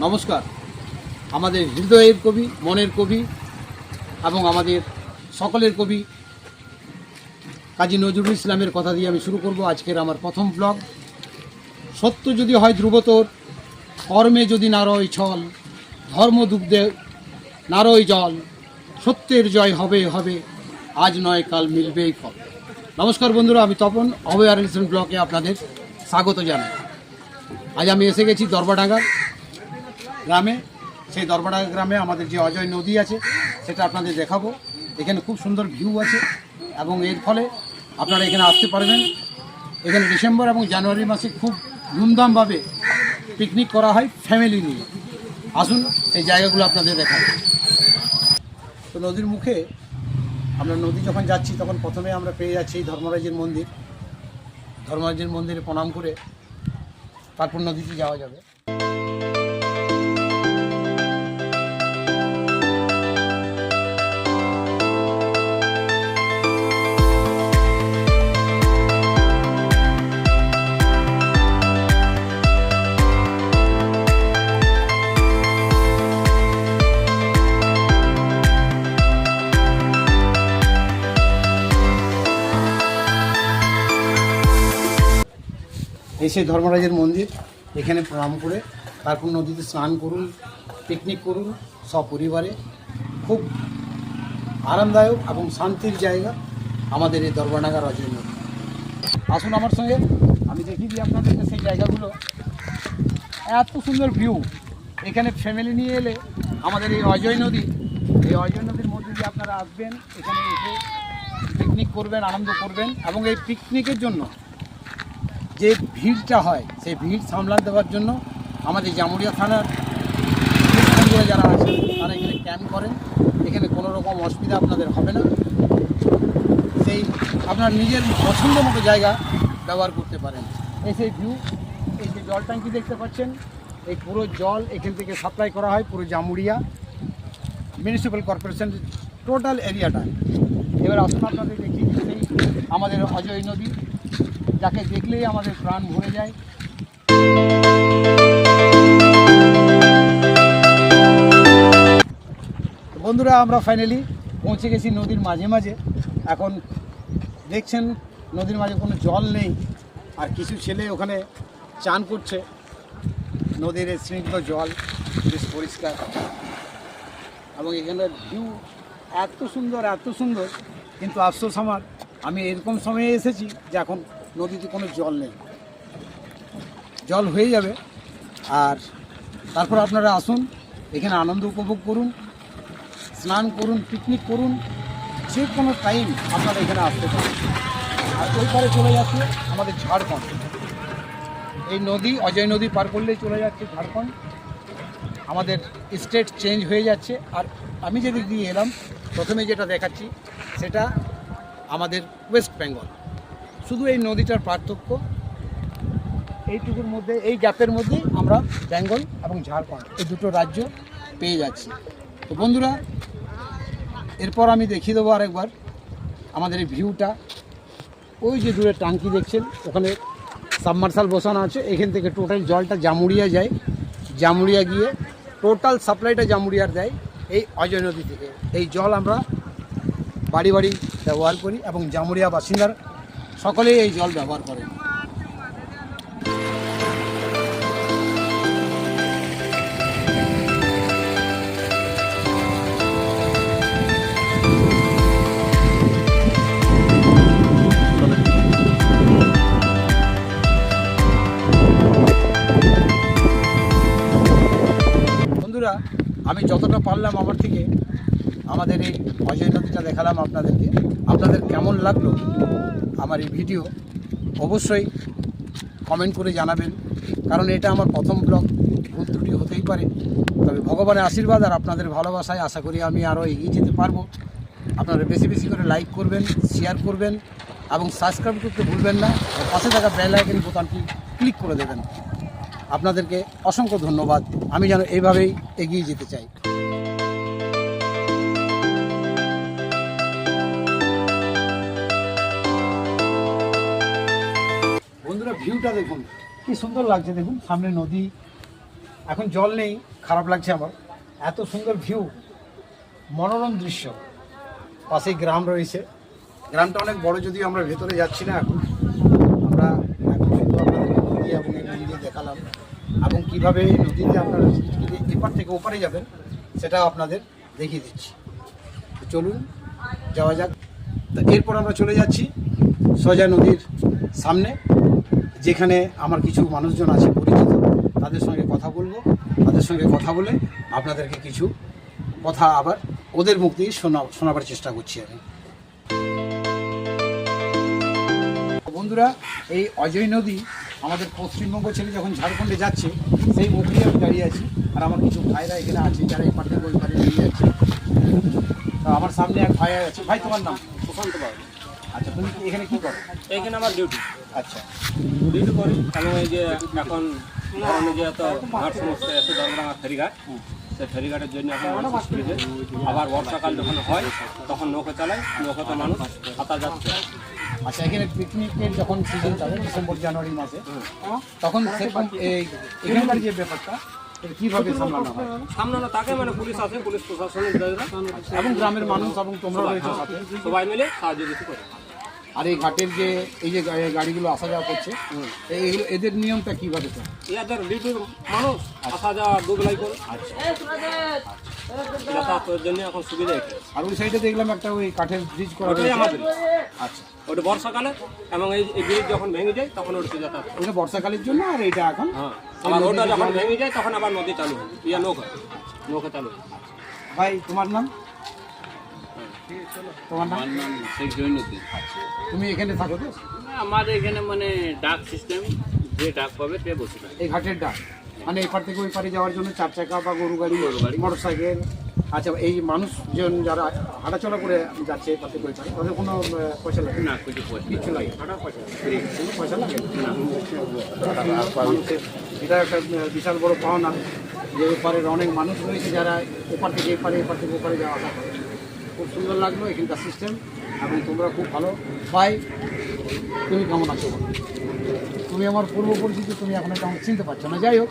নমস্কার। আমাদের হৃদয়ের কবি, মনের কবি এবং আমাদের সকলের কবি কাজী নজরুল ইসলামের কথা দিয়ে আমি শুরু করব আজকের আমার প্রথম ব্লগ। সত্য যদি হয় ধ্রুবতর, কর্মে যদি না রয় ছল, ধর্ম দুগ্ধে না রয় জল, সত্যের জয় হবে হবে, আজ নয় কাল মিলবেই ফল। নমস্কার বন্ধুরা, আমি তপন অভয়ার ব্লকে আপনাদের স্বাগত জানাই। আজ আমি এসে গেছি দরবাডাঙ্গা গ্রামে। সেই দরবাডাঙ্গা গ্রামে আমাদের যে অজয় নদী আছে সেটা আপনাদের দেখাবো। এখানে খুব সুন্দর ভিউ আছে এবং এর ফলে আপনারা এখানে আসতে পারবেন। এখানে ডিসেম্বর এবং জানুয়ারি মাসে খুব ধুমধামভাবে পিকনিক করা হয় ফ্যামিলি নিয়ে। আসুন সেই জায়গাগুলো আপনাদের দেখাবো। তো নদীর মুখে আমরা নদী যখন যাচ্ছি তখন প্রথমে আমরা পেয়ে যাচ্ছি ধর্মরাজের মন্দির। ধর্মরাজের মন্দিরে প্রণাম করে তারপর নদীতে যাওয়া যাবে। এসে ধর্মরাজের মন্দির, এখানে প্রণাম করে তারপর নদীতে স্নান করুন, পিকনিক করুন সপরিবারে। খুব আরামদায়ক এবং শান্তির জায়গা আমাদের এই দরবাডাঙ্গার অজয় নদী। আসুন আমার সঙ্গে, আমি দেখিয়ে দিই আপনাদেরকে সেই জায়গাগুলো। এত সুন্দর ভিউ। এখানে ফ্যামিলি নিয়ে এলে আমাদের এই অজয় নদী, এই অজয় নদীর মধ্যে দিয়ে আপনারা আসবেন, এখানে এসে পিকনিক করবেন, আনন্দ করবেন। এবং এই পিকনিকের জন্য যে ভিড়টা হয় সেই ভিড় সামলান দেওয়ার জন্য আমাদের জামুরিয়া থানার যারা আছেন তারা এখানে ক্যাম্প করেন। এখানে কোনো রকম অসুবিধা আপনাদের হবে না। সেই আপনার নিজের পছন্দ মতো জায়গা ব্যবহার করতে পারেন। এই সেই ভিউ, এই যে জল ট্যাঙ্কি দেখতে পাচ্ছেন, এই পুরো জল এখান থেকে সাপ্লাই করা হয় পুরো জামুরিয়া মিউনিসিপ্যাল কর্পোরেশন টোটাল এরিয়াটা। এবার আসুন আপনাদের দেখি সেই আমাদের অজয় নদী, যাকে দেখলেই আমাদের প্রাণ ভরে যায়। বন্ধুরা, আমরা ফাইনালি পৌঁছে গেছি নদীর মাঝে মাঝে। এখন দেখছেন নদীর মাঝে কোনো জল নেই, আর কিছু ছেলে ওখানে চান করছে। নদীর স্নিগ্ধ জল বেশ পরিষ্কার এবং এখানের ভিউ এত সুন্দর, এত সুন্দর। কিন্তু আফসোস আমার, আমি এরকম সময়ে এসেছি যে এখন নদীতে কোনো জল নেই। জল হয়ে যাবে, আর তারপর আপনারা আসুন, এখানে আনন্দ উপভোগ করুন, স্নান করুন, পিকনিক করুন। যে কোনো টাইম আপনারা এখানে আসতে পারেন। আর ওই পারে চলে যাচ্ছে আমাদের ঝাড়খণ্ড। এই নদী, অজয় নদী পার করলেই চলে যাচ্ছে ঝাড়খণ্ড। আমাদের স্টেট চেঞ্জ হয়ে যাচ্ছে। আর আমি যেদিক দিয়ে এলাম প্রথমে যেটা দেখাচ্ছি সেটা আমাদের ওয়েস্ট বেঙ্গল। শুধু এই নদীটার পার্থক্য এইটুকুর মধ্যে, এই গ্যাপের মধ্যেই আমরা বেঙ্গল এবং ঝাড়খণ্ড এই দুটো রাজ্য পেয়ে যাচ্ছি। তো বন্ধুরা, এরপর আমি দেখিয়ে দেবো আরেকবার আমাদের এই ভিউটা। ওই যে দূরে ট্যাঙ্কি দেখছেন, ওখানে সাবমার্সাল বসানো আছে। এখান থেকে টোটাল জলটা জামুরিয়া যায়, জামুরিয়া গিয়ে টোটাল সাপ্লাইটা জামুরিয়ার দেয় এই অজয় নদী থেকে। এই জল আমরা বাড়ি বাড়ি ব্যবহার করি এবং জামুরিয়া বাসিন্দার সকলেই এই জল ব্যবহার করেন। বন্ধুরা, আমি যতটা পারলাম আমার থেকে আমাদের এই অজয় নদীটা দেখালাম আপনাদেরকে। আপনাদের কেমন লাগলো আমার এই ভিডিও অবশ্যই কমেন্ট করে জানাবেন, কারণ এটা আমার প্রথম ব্লগ, ভুল ত্রুটি হতেই পারে। তবে ভগবানের আশীর্বাদ আর আপনাদের ভালোবাসায় আশা করি আমি আরও এগিয়ে যেতে পারবো। আপনারা বেশি বেশি করে লাইক করবেন, শেয়ার করবেন এবং সাবস্ক্রাইব করতে ভুলবেন না। পাশে থাকা বেল আইকন বোতামটি ক্লিক করে দেবেন। আপনাদেরকে অসংখ্য ধন্যবাদ। আমি যেন এইভাবেই এগিয়ে যেতে চাই। বন্ধুরা, ভিউটা দেখুন কি সুন্দর লাগছে। দেখুন সামনে নদী, এখন জল নেই, খারাপ লাগছে আমার। এত সুন্দর ভিউ, মনোরম দৃশ্য, পাশেই গ্রাম রয়েছে। গ্রামটা অনেক বড়, যদিও আমরা ভেতরে যাচ্ছি না এখন। আমরা এখন শুধু আপনাদেরকে নদী এবং এই নদী দিয়ে দেখালাম, এবং কীভাবে এই নদীতে আপনারা এপার থেকে ওপারে যাবেন সেটা আপনাদের দেখিয়ে দিচ্ছি। তো চলুন যাওয়া যাক। তো এরপর আমরা চলে যাচ্ছি সোজা নদীর সামনে, যেখানে আমার কিছু মানুষজন আছে পরিচিত, তাদের সঙ্গে কথা বলবো। তাদের সঙ্গে কথা বলে আপনাদেরকে কিছু কথা আবার ওদের মুখ দিয়ে শোনাবার চেষ্টা করছি আমি। বন্ধুরা, এই অজয় নদী আমাদের পশ্চিমবঙ্গ ছেড়ে যখন ঝাড়খণ্ডে যাচ্ছে, সেই মুখ দিয়ে আমি দাঁড়িয়ে আছি। আর আমার কিছু ভাইরা এখানে আছে যারা এই পাটে বই পাড়ে দাঁড়িয়ে আছে। তো আমার সামনে এক ভাই আছে। ভাই, তোমার নাম? সুশান্ত বাবু। আচ্ছা, তুমি এখানে কী করো? এইখানে আমার ডিউটি আচ্ছা, ডিউটি করি। এবং এই যে এখন ধরনের যে এত ঘাট সমস্যা আছে দরগাঙ্গা ফেরিঘাট, সেই ফেরিঘাটের জন্য এখন মানুষ স্কুলে আবার বর্ষাকাল যখন হয় তখন নৌকা চালায়, নৌকাতে মানুষ সাঁতার যাচ্ছে। আচ্ছা, এখানে পিকনিকের যখন সিজন চলে ডিসেম্বর জানুয়ারি মাসে, তখন সেরকম এখানকার যে ব্যাপারটা কীভাবে সামলানো হয়? সামনে তাকে মানে পুলিশ আছে, পুলিশ প্রশাসনের এবং গ্রামের মানুষ এবং তোমরা রয়েছে সাথে, সবাই মিলে সাহায্য কিছু করে। আর এই ঘাটের যে এই যে গাড়িগুলো আসা যাওয়া করছে, এইগুলো এদের নিয়মটা কীভাবে করে? ইয়াদের ডিউটির মানুষ আসা যাওয়া দুবেলাই করে। আচ্ছা, যাতায়াতের জন্য এখন সুবিধা এটা। আর ওই সাইডে দেখলাম একটা ওই কাঠের ব্রিজ করা ওটাই রয়েছে। আমাদের। আচ্ছা, ওটা বর্ষাকালে, এবং এই ব্রিজ যখন ভেঙে যায় তখন ওটা যাতায়াত। ওটা বর্ষাকালের জন্য, আর এইটা এখন হ্যাঁ, আবার ওটা যখন ভেঙে যায় তখন আবার নদী চালু হয়, ইয়া নৌকা চালু হয়। ভাই, তোমার নাম? তোমার নাম? শেখ জৈনুদ্দিন। তুমি এখানে থাকো তো? আমাদের এখানে মানে ডাক সিস্টেম, যে ডাক পাবে সে বসে থাকে। এই ঘাটের ডাক মানে এপার থেকে ওই পারে যাওয়ার জন্য 4 চাকা বা গরু গাড়ি, মোটর সাইকেল। আচ্ছা, এই মানুষজন যারা হাঁটাচলা করে যাচ্ছে এপার থেকে ওই পারে, তাদের কোনো পয়সা লাগে না, কিছু কিছু লাগে? কোনো পয়সা লাগে না। মানুষের এটা একটা বিশাল বড় পাওনা যে ওপারের অনেক মানুষ রয়েছে যারা ওপার থেকে এপারে, এপার থেকে ওপারে যাওয়া আসা করে। খুব সুন্দর লাগলো এখানকার সিস্টেম, এবং তোমরা খুব ভালো। ভাই, তুমি কেমন আছো? তুমি আমার পূর্ব পরিচিত, তুমি এখন একটা আমাকে চিনতে পারছো না। যাই হোক,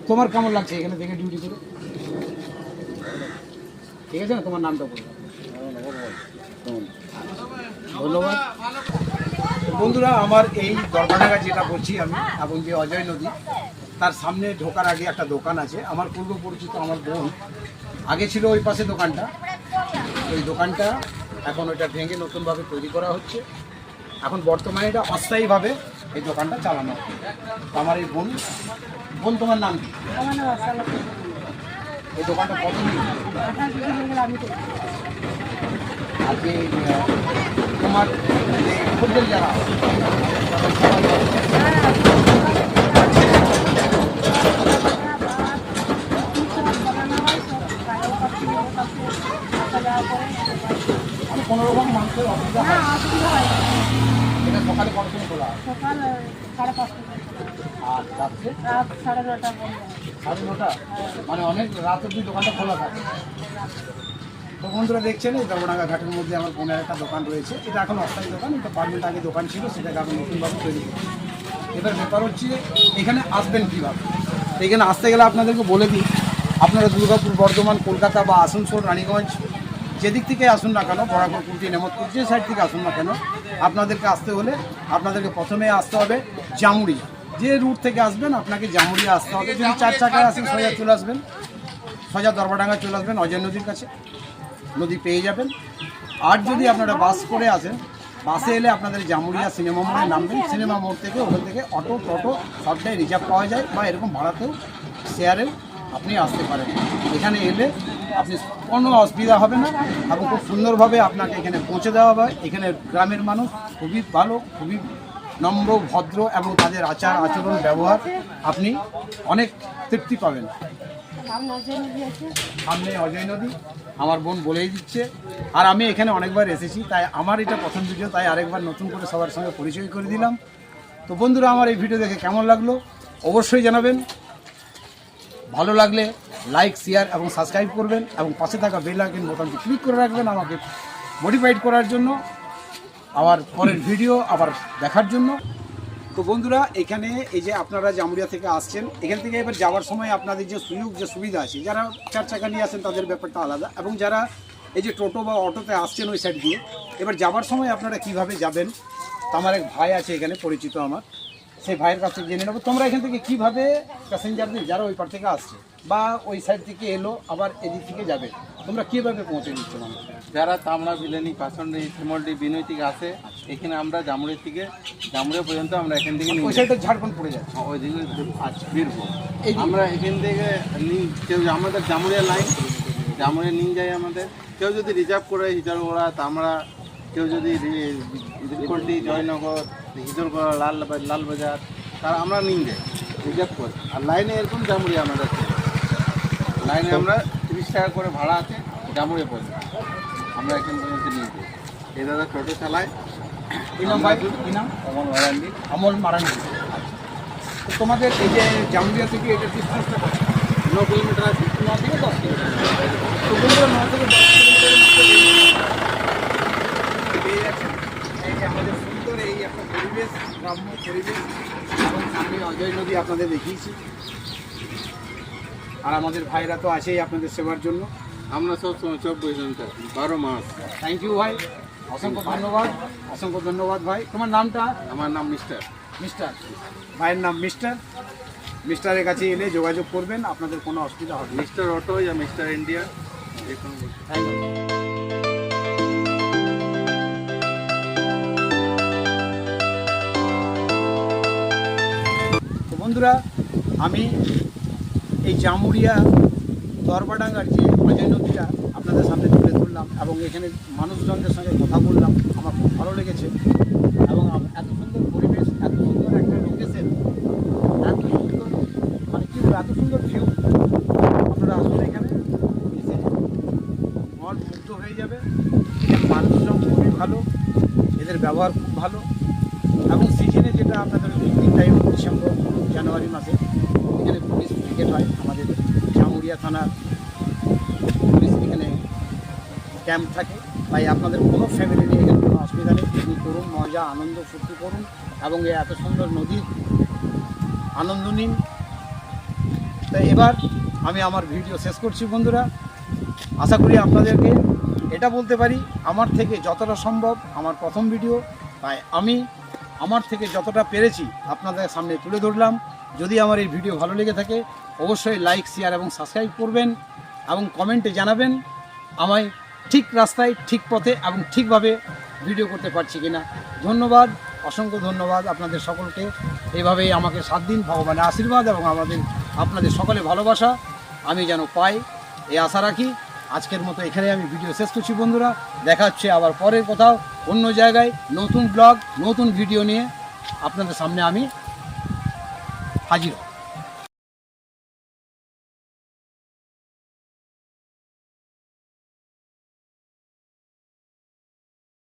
তোমার কেমন লাগছে এখানে থেকে ডিউটি করে? ঠিক আছে না? তোমার নামটা বলবো। ধন্যবাদ। বন্ধুরা, আমার এই দরগাডাঙ্গা যেটা বলছি আমি, এবং যে অজয় নদী, তার সামনে ঢোকার আগে একটা দোকান আছে। আমার পূর্ব পরিচিত আমার বোন আগে ছিল ওই পাশে দোকানটা। ওই দোকানটা এখন ওইটা ভেঙে নতুনভাবে তৈরি করা হচ্ছে। এখন বর্তমানে এটা অস্থায়ীভাবে এই দোকানটা চালানো হয়। তো আমার এই বোন, তোমার নাম কি? এই দোকানটা কতদিন? আর যে তোমার খদ্দের যারা কোনো রকম মানুষের অসুবিধা হয়? এটা সকালে কত সময় খোলা? সকাল 5:30 আর রাত্রে রাত 9:30 বন্ধ। 9:30? মানে অনেক রাত অব্দি দোকানটা খোলা থাকে। তো বন্ধুরা, দেখছেন এই দরগাডাঙ্গা ঘাটের মধ্যে আমার বোনের একটা দোকান রয়েছে। এটা এখন অস্থায়ী দোকান, এটা পার্মানেন্ট আগে দোকান ছিল, সেটাকে এখন নতুনভাবে তৈরি করছে। এবার ব্যাপার হচ্ছে এখানে আসবেন কীভাবে। তো এখানে আসতে গেলে আপনাদেরকে বলে দিই, আপনারা দুর্গাপুর, বর্ধমান, কলকাতা বা আসানসোল, রানীগঞ্জ যেদিক থেকে আসুন না কেন, বরাবর কুর্তি, নেমতপুর, যে সাইড থেকে আসুন না কেন, আপনাদেরকে আসতে হলে আপনাদেরকে প্রথমে আসতে হবে জামুড়িয়া। যে রুট থেকে আসবেন আপনাকে জামুড়িয়া আসতে হবে। যদি 4 চাকায় আসেন সোজা চলে আসবেন, সোজা দরগাডাঙ্গা চলে আসবেন অজয় নদীর কাছে, নদী পেয়ে যাবেন। আর যদি আপনারা বাস করে আসেন, বাসে এলে আপনাদের জামুড়িয়া সিনেমা মোড়ে নামবেন। সিনেমা মোড় থেকে ওখান থেকে অটো, টোটো সবটাই রিজার্ভ পাওয়া যায়, বা এরকম ভাড়াতেও শেয়ারে আপনি আসতে পারেন। এখানে এলে আপনি কোনো অসুবিধা হবে না, এবং খুব সুন্দরভাবে আপনাকে এখানে পৌঁছে দেওয়া হয়। এখানে গ্রামের মানুষ খুবই ভালো, খুবই নম্র, ভদ্র, এবং তাদের আচার আচরণ ব্যবহার আপনি অনেক তৃপ্তি পাবেন। সামনে অজয় নদী, আমার বোন বলেই দিচ্ছে। আর আমি এখানে অনেকবার এসেছি, তাই আমার এটা প্রথম ভিডিও, তাই আরেকবার নতুন করে সবার সঙ্গে পরিচয় করে দিলাম। তো বন্ধুরা, আমার এই ভিডিও দেখে কেমন লাগলো অবশ্যই জানাবেন। ভালো লাগলে লাইক, শেয়ার এবং সাবস্ক্রাইব করবেন, এবং পাশে থাকা বেল আইকন বোতামটি ক্লিক করে রাখবেন আমাকে মোটিভেট করার জন্য, আবার পরের ভিডিও আবার দেখার জন্য। তো বন্ধুরা, এখানে এই যে আপনারা জামুরিয়া থেকে আসছেন, এখান থেকে এবার যাওয়ার সময় আপনাদের যে সুবিধা আছে, যারা 4 চাকা নিয়ে আসেন তাদের ব্যাপারটা আলাদা, এবং যারা এই যে টোটো বা অটোতে আসছেন ওই সাইড দিয়ে, এবার যাওয়ার সময় আপনারা কিভাবে যাবেন, আমার এক ভাই আছে এখানে পরিচিত আমার, সেই ভাইয়ের কাছে জেনে নেবো তোমরা এখান থেকে কিভাবে প্যাসেঞ্জারদের যারা ওই পার থেকে আসছে বা ওই সাইড থেকে এলো আবার এদিক থেকে যাবে, তোমরা কিভাবে পৌঁছে দিচ্ছ মানুষ? যারা তামড়া, বিলেনি, পাচন্ডি, শিমলডি, বিনয় থেকে আসে, এখানে আমরা জামুরিয়া পর্যন্ত আমরা এখান থেকে ওই সাইডে ঝাড়খণ্ড পড়ে যাচ্ছে। ওইদিকে আচ্ছা, বীরভূম এই যে- আমরা এখান থেকে কেউ আমাদের জামুরিয়া লাইন, জামুরিয়া নিয়ে যায় আমাদের। কেউ যদি রিজার্ভ করে হিজলগড়া, তামড়া, কেউ যদি বিকল্টি, জয়নগর, হিজলগড়া, লালবাজার, তারা আমরা নিয়ে যাই রিজার্ভ করে। আর লাইনে এরকম জামুরিয়া আমাদের লাইনে আমরা 30 টাকা করে ভাড়া আছে জামুরিয়া পর্যন্ত, আমরা এখান পর্যন্ত নিয়ে যাই। এই দাদা টোটো চালায়, ইনাম ভাই, ইনাম অমল মারান্ডি। আমল মারান্ডি। তো তোমাদের এই যে জামুরিয়া থেকে এটা ডিস্টেন্সটা 9 কিলোমিটার আছে। 9 থেকে 10 কিলোমিটার। তো বন্ধুরা, 9 থেকে 10 কিলোমিটারের মধ্যে পেয়ে যাচ্ছেন এই যে আমাদের সুন্দর এই একটা পরিবেশ, গ্রাম্য পরিবেশ, এবং সামনে অজয় নদী আপনাদের দেখিয়েছি। আর আমাদের ভাইরা তো আছেই আপনাদের সেবার জন্য। আমরা সব সময় 24 ঘন্টা 12 মাস। থ্যাংক ইউ ভাই, অসংখ্য ধন্যবাদ, অসংখ্য ধন্যবাদ ভাই। তোমার নামটা? আমার নাম মিস্টার। মিস্টার, ভাইয়ের নাম মিস্টার। মিস্টারের কাছে এলে যোগাযোগ করবেন, আপনাদের কোনো অসুবিধা হবে না। মিস্টার অটো या মিস্টার ইন্ডিয়া, যে কোনো থ্যাংক ইউ। তো বন্ধুরা, আমি এই জামুরিয়া দরবাডাঙ্গার যে অজয় নদীটা আপনাদের সামনে তুলে ধরলাম, এবং এখানে মানুষজনদের সঙ্গে কথা বললাম, আমার খুব ভালো লেগেছে। এবং এত সুন্দর পরিবেশ, এত সুন্দর একটা লোকেশন, এত সুন্দর, মানে কি বলবো, এত সুন্দর ভিউ, আপনারা আসুন এখানে, এসে মন মুগ্ধ হয়ে যাবে। এখানে মানুষজন খুবই ভালো, এদের ব্যবহার খুব ভালো, এবং সিজনে যেটা আপনাদের পিকনিক টাইম ডিসেম্বর জানুয়ারি মাসে এখানে পুলিশ পিকেট হয়, আমাদের জামুরিয়া থানার পুলিশ এখানে ক্যাম্প থাকে। তাই আপনাদের কোনো ফ্যামিলি নিয়ে এখানে কোনো অসুবিধা নেই, পিকনিক করুন, মজা আনন্দ ফুর্তি করুন, এবং এই এত সুন্দর নদীর আনন্দ নিন। তাই এবার আমি আমার ভিডিও শেষ করছি বন্ধুরা। আশা করি আপনাদেরকে এটা বলতে পারি, আমার থেকে যতটা সম্ভব, আমার প্রথম ভিডিও, তাই আমি আমার থেকে যতটা পেরেছি আপনাদের সামনে তুলে ধরলাম। যদি আমার এই ভিডিও ভালো লেগে থাকে অবশ্যই লাইক, শেয়ার এবং সাবস্ক্রাইব করবেন, এবং কমেন্টে জানাবেন আমায় ঠিক রাস্তায়, ঠিক পথে এবং ঠিকভাবে ভিডিও করতে পারছি কিনা। ধন্যবাদ, অসংখ্য ধন্যবাদ আপনাদের সকলকে। এইভাবেই আমাকে 7 দিন ভগবানের আশীর্বাদ এবং আপনাদের সকলে ভালোবাসা আমি যেন পাই, এই আশা রাখি। আজকের মতো এখানে আমি ভিডিও শেষ করছি বন্ধুরা। দেখা হচ্ছে আবার পরের কোথাও অন্য জায়গায়, নতুন ব্লগ, নতুন ভিডিও নিয়ে আপনাদের সামনে আমি হাজির হব।